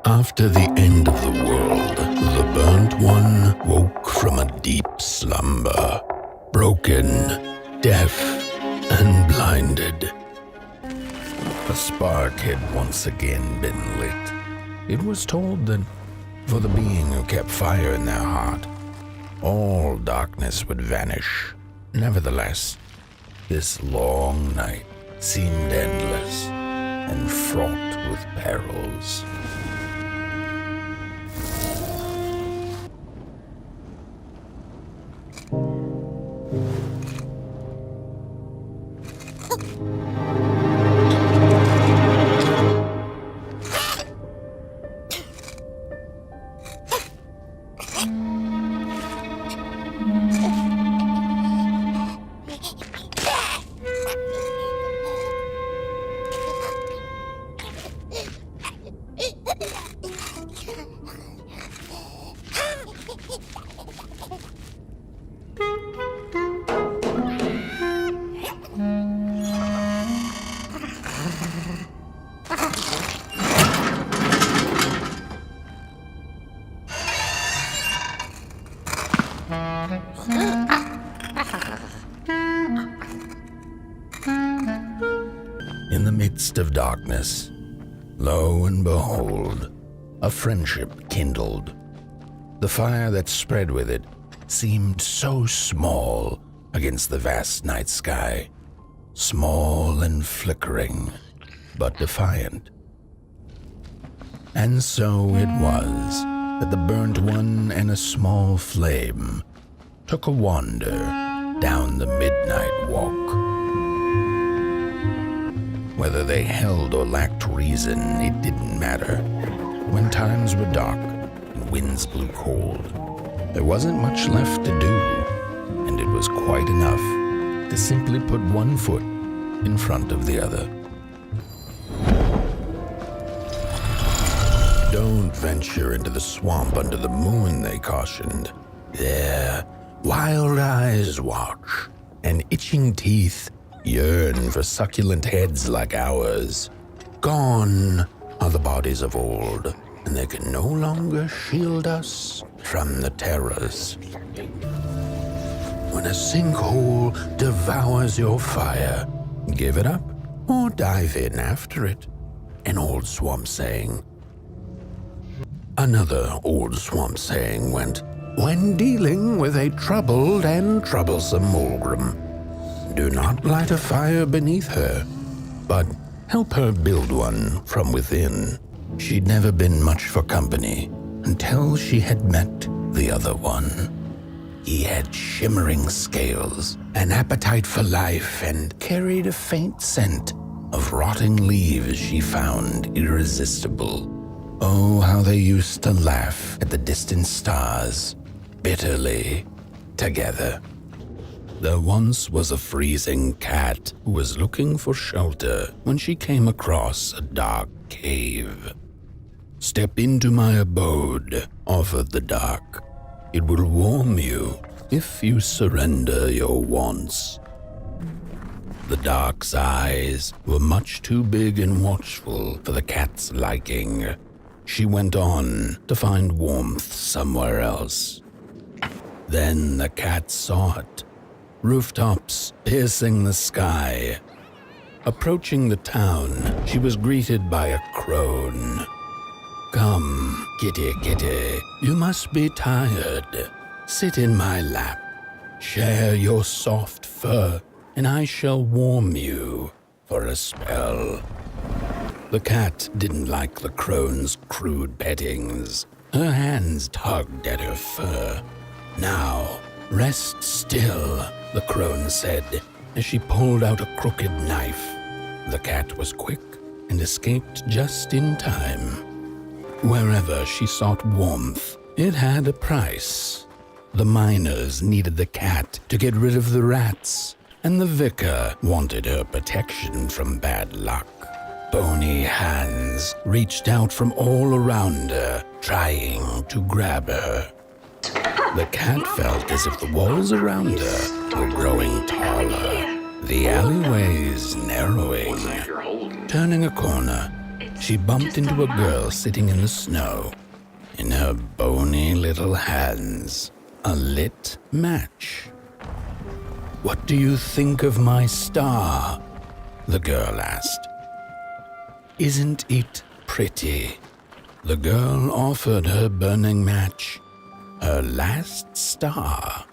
After the end of the world, the burnt one woke from a deep slumber, broken, deaf, and blinded. A spark had once again been lit. It was told that for the being who kept fire in their heart, all darkness would vanish. Nevertheless, this long night seemed endless and fraught with perils. In the midst of darkness, lo and behold, a friendship kindled. The fire that spread with it seemed so small against the vast night sky, small and flickering, but defiant. And so it was that the burnt one and a small flame took a wander down the midnight walk. Whether they held or lacked reason, it didn't matter. When times were dark and winds blew cold, there wasn't much left to do, and it was quite enough to simply put one foot in front of the other. Don't venture into the swamp under the moon, they cautioned. There, wild eyes watch, and itching teeth yearn for succulent heads like ours. Gone are the bodies of old, and they can no longer shield us from the terrors. When a sinkhole devours your fire, give it up or dive in after it. An old swamp saying. Another old swamp saying went, when dealing with a troubled and troublesome Mulgrim, do not light a fire beneath her, but help her build one from within. She'd never been much for company until she had met the other one. He had shimmering scales, an appetite for life, and carried a faint scent of rotting leaves she found irresistible. Oh, how they used to laugh at the distant stars, bitterly, together. There once was a freezing cat who was looking for shelter when she came across a dark cave. Step into my abode, offered the dark. It will warm you if you surrender your wants. The dark's eyes were much too big and watchful for the cat's liking. She went on to find warmth somewhere else. Then the cat saw it. Rooftops piercing the sky. Approaching the town, she was greeted by a crone. Come, kitty, kitty, you must be tired. Sit in my lap. Share your soft fur, and I shall warm you for a spell. The cat didn't like the crone's crude pettings. Her hands tugged at her fur. Now, rest still, the crone said, as she pulled out a crooked knife. The cat was quick and escaped just in time. Wherever she sought warmth, it had a price. The miners needed the cat to get rid of the rats, and the vicar wanted her protection from bad luck. Bony hands reached out from all around her, trying to grab her. The cat felt as if the walls around her were growing taller, the alleyways narrowing. Turning a corner, she bumped into a girl sitting in the snow. In her bony little hands, a lit match. "What do you think of my star?" the girl asked. "Isn't it pretty?" The girl offered her burning match, her last star.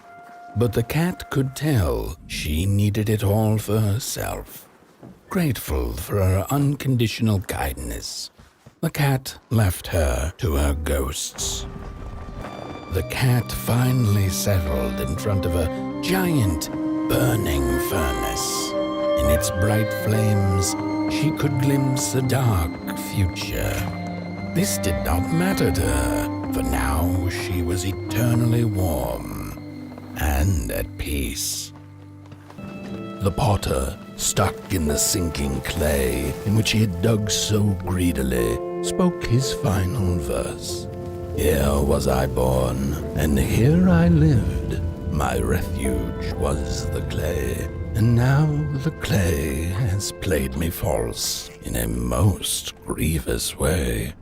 But the cat could tell she needed it all for herself. Grateful for her unconditional kindness, the cat left her to her ghosts. The cat finally settled in front of a giant burning furnace. In its bright flames, she could glimpse a dark future. This did not matter to her, for now she was eternally warm and at peace. The potter, stuck in the sinking clay in which he had dug so greedily, spoke his final verse. "Here was I born, and here I lived. My refuge was the clay, and now the clay has played me false in a most grievous way."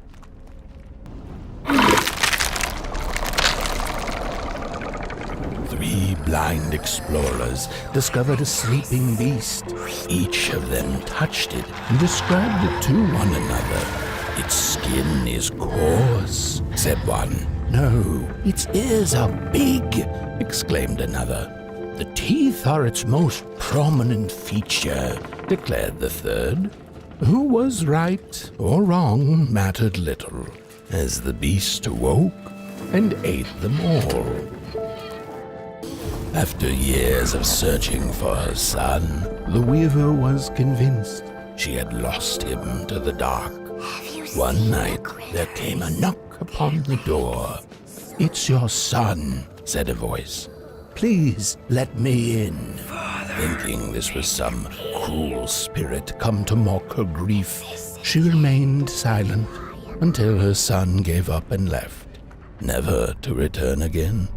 Three blind explorers discovered a sleeping beast. Each of them touched it and described it to one another. "Its skin is coarse," said one. "No, its ears are big," exclaimed another. "The teeth are its most prominent feature," declared the third. Who was right or wrong mattered little, as the beast awoke and ate them all. After years of searching for her son, the weaver was convinced she had lost him to the dark. One night, there came a knock upon the door. "It's your son," said a voice. "Please let me in." Thinking this was some cruel spirit come to mock her grief, she remained silent until her son gave up and left, never to return again.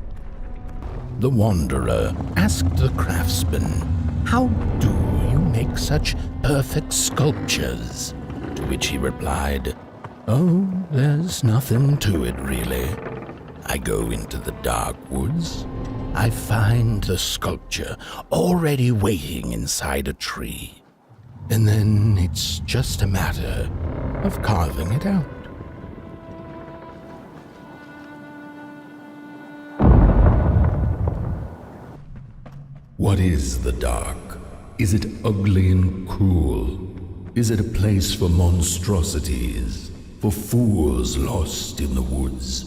The wanderer asked the craftsman, "How do you make such perfect sculptures?" To which he replied, "Oh, there's nothing to it really. I go into the dark woods. I find the sculpture already waiting inside a tree. And then it's just a matter of carving it out." What is the dark? Is it ugly and cruel? Is it a place for monstrosities, for fools lost in the woods?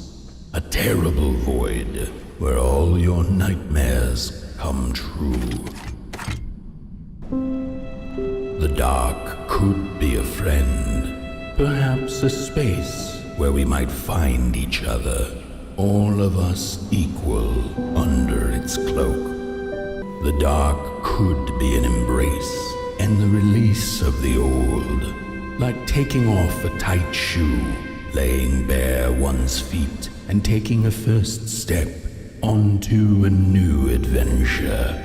A terrible void where all your nightmares come true. The dark could be a friend, perhaps a space where we might find each other, all of us equal under its cloak. The dark could be an embrace and the release of the old, like taking off a tight shoe, laying bare one's feet and taking a first step onto a new adventure.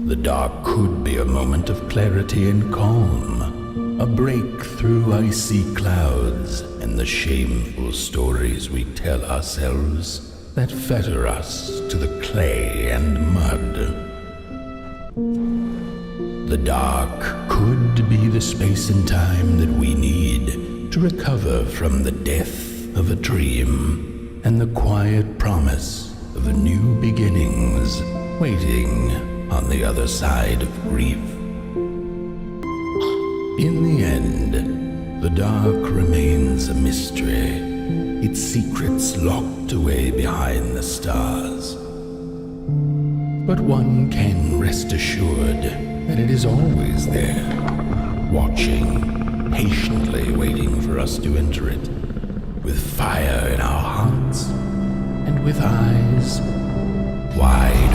The dark could be a moment of clarity and calm, a break through icy clouds and the shameful stories we tell ourselves that fetter us to the clay and mud. The dark could be the space and time that we need to recover from the death of a dream and the quiet promise of new beginnings waiting on the other side of grief. In the end, the dark remains a mystery, its secrets locked away behind the stars. But one can rest assured that it is always there, watching, patiently waiting for us to enter it, with fire in our hearts and with eyes wide